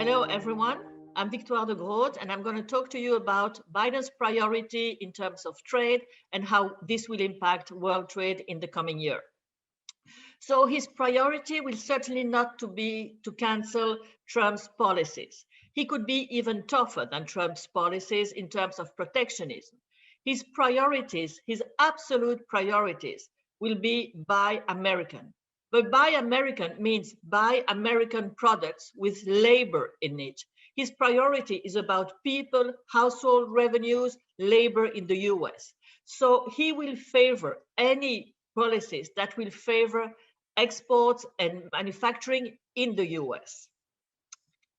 Hello, everyone. I'm Victoire De Groote, and I'm going to talk to you about Biden's priority in terms of trade and how this will impact world trade in the coming year. So his priority will certainly not be to cancel Trump's policies. He could be even tougher than Trump's policies in terms of protectionism. His priorities, his absolute priorities, will be buy American. But buy American means buy American products with labor in it. His priority is about people, household revenues, labor in the US. So he will favor any policies that will favor exports and manufacturing in the US.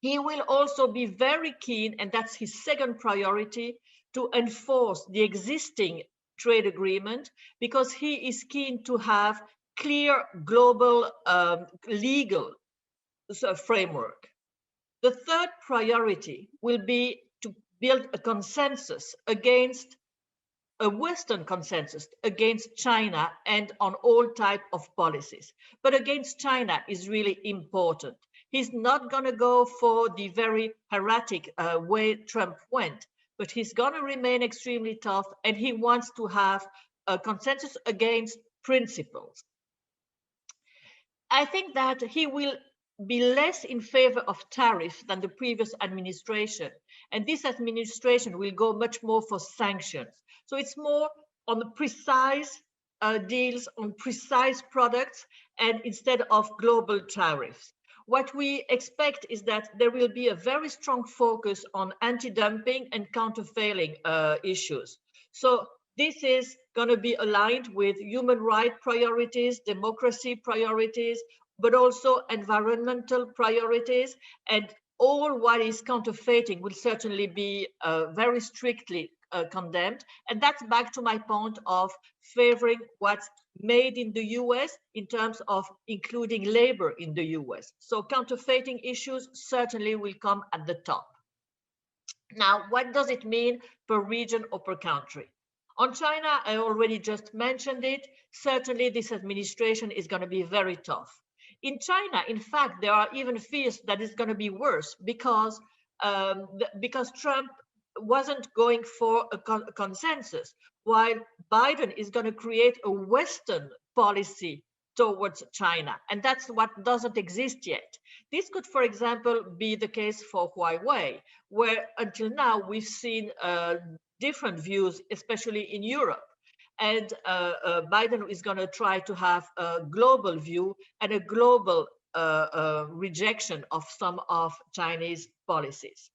He will also be very keen, and that's his second priority, to enforce the existing trade agreement because he is keen to have clear global legal framework. The third priority will be to build a consensus against a Western consensus against China and on all type of policies. But against China is really important. He's not going to go for the very erratic way Trump went, but he's going to remain extremely tough, and he wants to have a consensus against principles. I think that he will be less in favor of tariffs than the previous administration. And this administration will go much more for sanctions. So it's more on the precise deals, on precise products, and instead of global tariffs. What we expect is that there will be a very strong focus on anti-dumping and countervailing issues. So this is going to be aligned with human rights priorities, democracy priorities, but also environmental priorities, and all what is counterfeiting will certainly be very strictly condemned. And that's back to my point of favoring what's made in the US in terms of including labor in the US. So counterfeiting issues certainly will come at the top. Now, what does it mean per region or per country? On China, I already just mentioned it. Certainly, this administration is going to be very tough. In China, in fact, there are even fears that it's going to be worse because Trump wasn't going for a consensus, while Biden is going to create a Western policy towards China. And that's what doesn't exist yet. This could, for example, be the case for Huawei, where until now we've seen different views, especially in Europe. And Biden is going to try to have a global view and a global rejection of some of Chinese policies.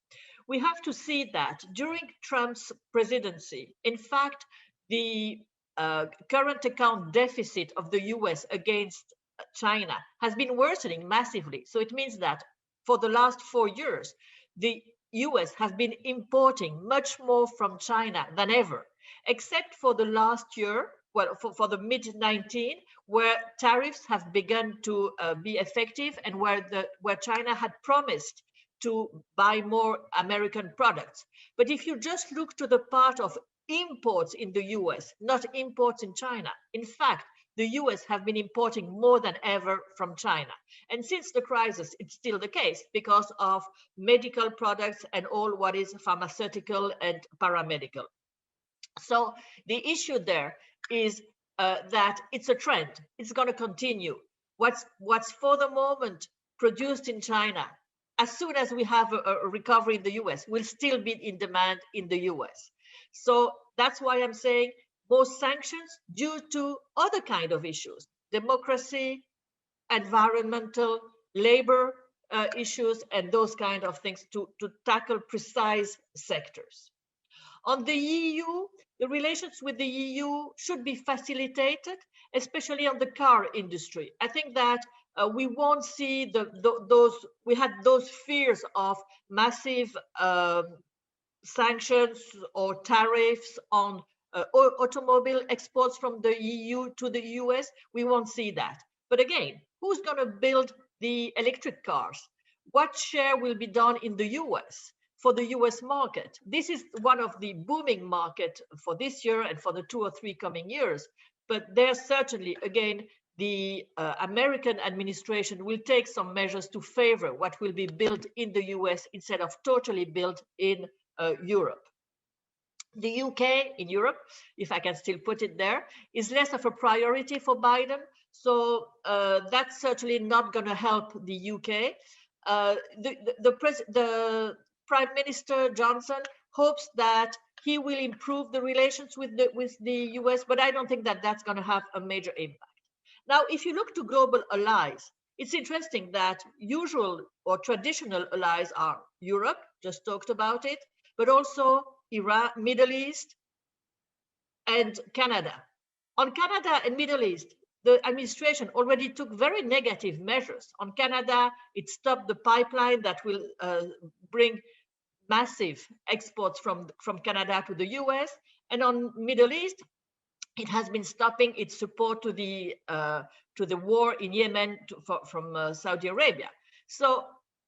We have to see that during Trump's presidency, in fact, the current account deficit of the US against China has been worsening massively. So it means that for the last 4 years, the US has been importing much more from China than ever, except for the last year, well, for the mid-19, where tariffs have begun to be effective and where China had promised to buy more American products. But if you just look to the part of imports in the US, not imports in China, in fact, the US have been importing more than ever from China. And since the crisis, it's still the case because of medical products and all what is pharmaceutical and paramedical. So the issue there is that it's a trend. It's going to continue. What's for the moment produced in China, as soon as we have a recovery in the US, will still be in demand in the US. So that's why I'm saying more sanctions due to other kind of issues, democracy, environmental, labor issues, and those kind of things to tackle precise sectors. On the EU, the relations with the EU should be facilitated, especially on the car industry. I think that we won't see we had those fears of massive sanctions or tariffs on automobile exports from the EU to the US. We won't see that. But again, who's going to build the electric cars? What share will be done in the US for the US market? This is one of the booming market for this year and for the 2 or 3 coming years. But there's certainly, again, the American administration will take some measures to favor what will be built in the US instead of totally built in Europe. The UK in Europe, if I can still put it there, is less of a priority for Biden. So that's certainly not going to help the UK. The Prime Minister Johnson hopes that he will improve the relations with the US, but I don't think that that's going to have a major impact. Now, if you look to global allies, it's interesting that usual or traditional allies are Europe, just talked about it, but also Iran, Middle East, and Canada. On Canada and Middle East, the administration already took very negative measures. On Canada, it stopped the pipeline that will bring massive exports from Canada to the US. And on Middle East, it has been stopping its support to the war in Yemen from Saudi Arabia. So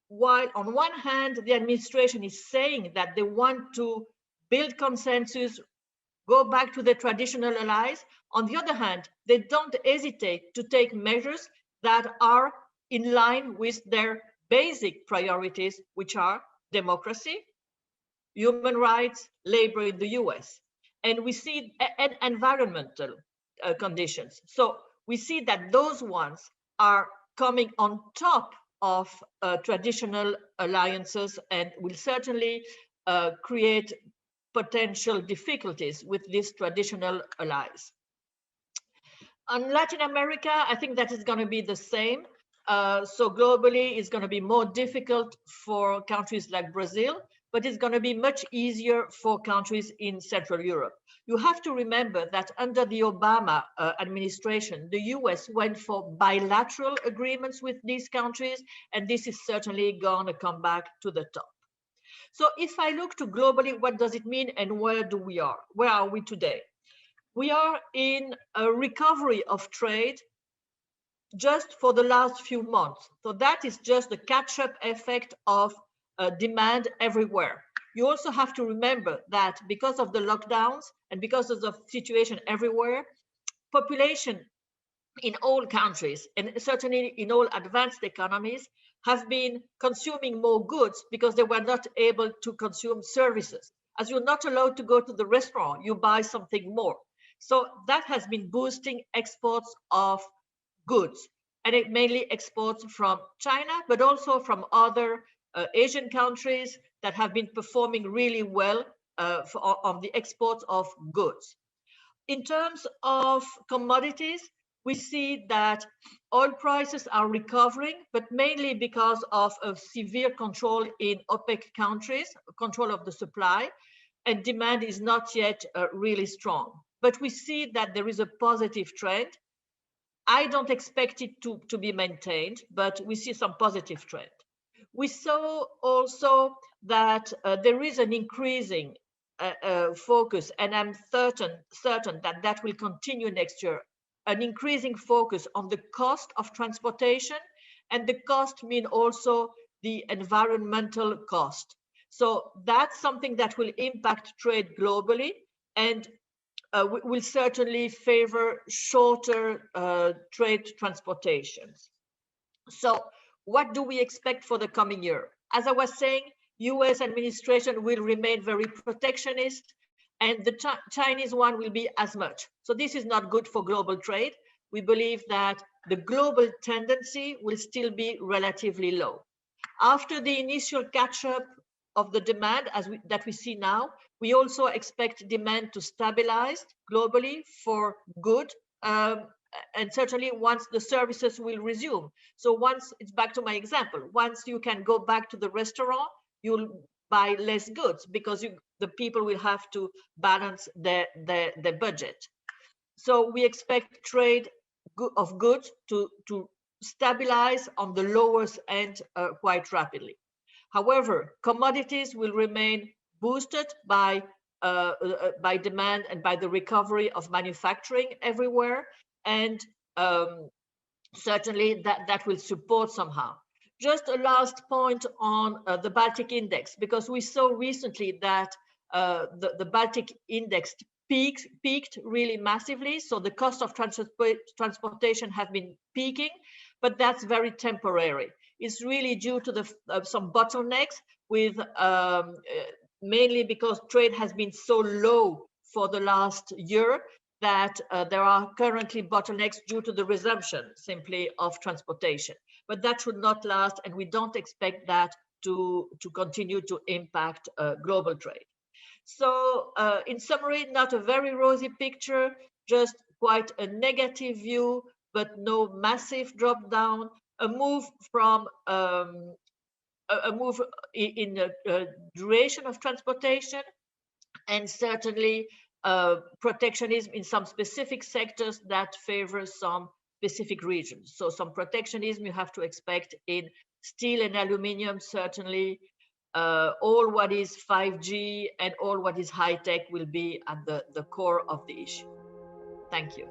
while on one hand, the administration is saying that they want to build consensus, go back to the traditional allies, on the other hand, they don't hesitate to take measures that are in line with their basic priorities, which are democracy, human rights, labor in the US. And we see and environmental conditions. So we see that those ones are coming on top of traditional alliances and will certainly create potential difficulties with these traditional allies. On Latin America, I think that is going to be the same. So globally, it's going to be more difficult for countries like Brazil, but it's going to be much easier for countries in Central Europe. You have to remember that under the Obama administration, the US went for bilateral agreements with these countries, and this is certainly going to come back to the top. So if I look to globally, what does it mean and where are we today? We are in a recovery of trade just for the last few months. So that is just the catch-up effect of demand everywhere. You also have to remember that because of the lockdowns and because of the situation everywhere, population in all countries and certainly in all advanced economies have been consuming more goods because they were not able to consume services. As you're not allowed to go to the restaurant, you buy something more. So that has been boosting exports of goods, and it mainly exports from China, but also from other Asian countries that have been performing really well on the exports of goods. In terms of commodities, we see that oil prices are recovering, but mainly because of a severe control in OPEC countries, control of the supply, and demand is not yet really strong. But we see that there is a positive trend. I don't expect it to be maintained, but we see some positive trend. We saw also that there is an increasing focus, and I'm certain that that will continue next year, an increasing focus on the cost of transportation, and the cost mean also the environmental cost. So that's something that will impact trade globally and will certainly favor shorter trade transportations. So what do we expect for the coming year? As I was saying, US administration will remain very protectionist, and the Chinese one will be as much. So this is not good for global trade. We believe that the global tendency will still be relatively low. After the initial catch-up of the demand that we see now, we also expect demand to stabilize globally for good, and certainly once the services will resume. So once, it's back to my example, once you can go back to the restaurant, you'll buy less goods because the people will have to balance their budget. So we expect trade of goods to stabilize on the lowest end quite rapidly. However, commodities will remain boosted by demand and by the recovery of manufacturing everywhere, and certainly that will support somehow. Just a last point on the Baltic Index, because we saw recently that the Baltic Index peaked really massively. So the cost of transportation have been peaking, but that's very temporary. It's really due to some bottlenecks with mainly because trade has been so low for the last year that there are currently bottlenecks due to the resumption simply of transportation. But that should not last, and we don't expect that to continue to impact global trade. So in summary, not a very rosy picture, just quite a negative view, but no massive drop down, a move from a move in the duration of transportation, and certainly protectionism in some specific sectors that favors some specific regions. So some protectionism you have to expect in steel and aluminium, certainly. All what is 5G and all what is high tech will be at the core of the issue. Thank you.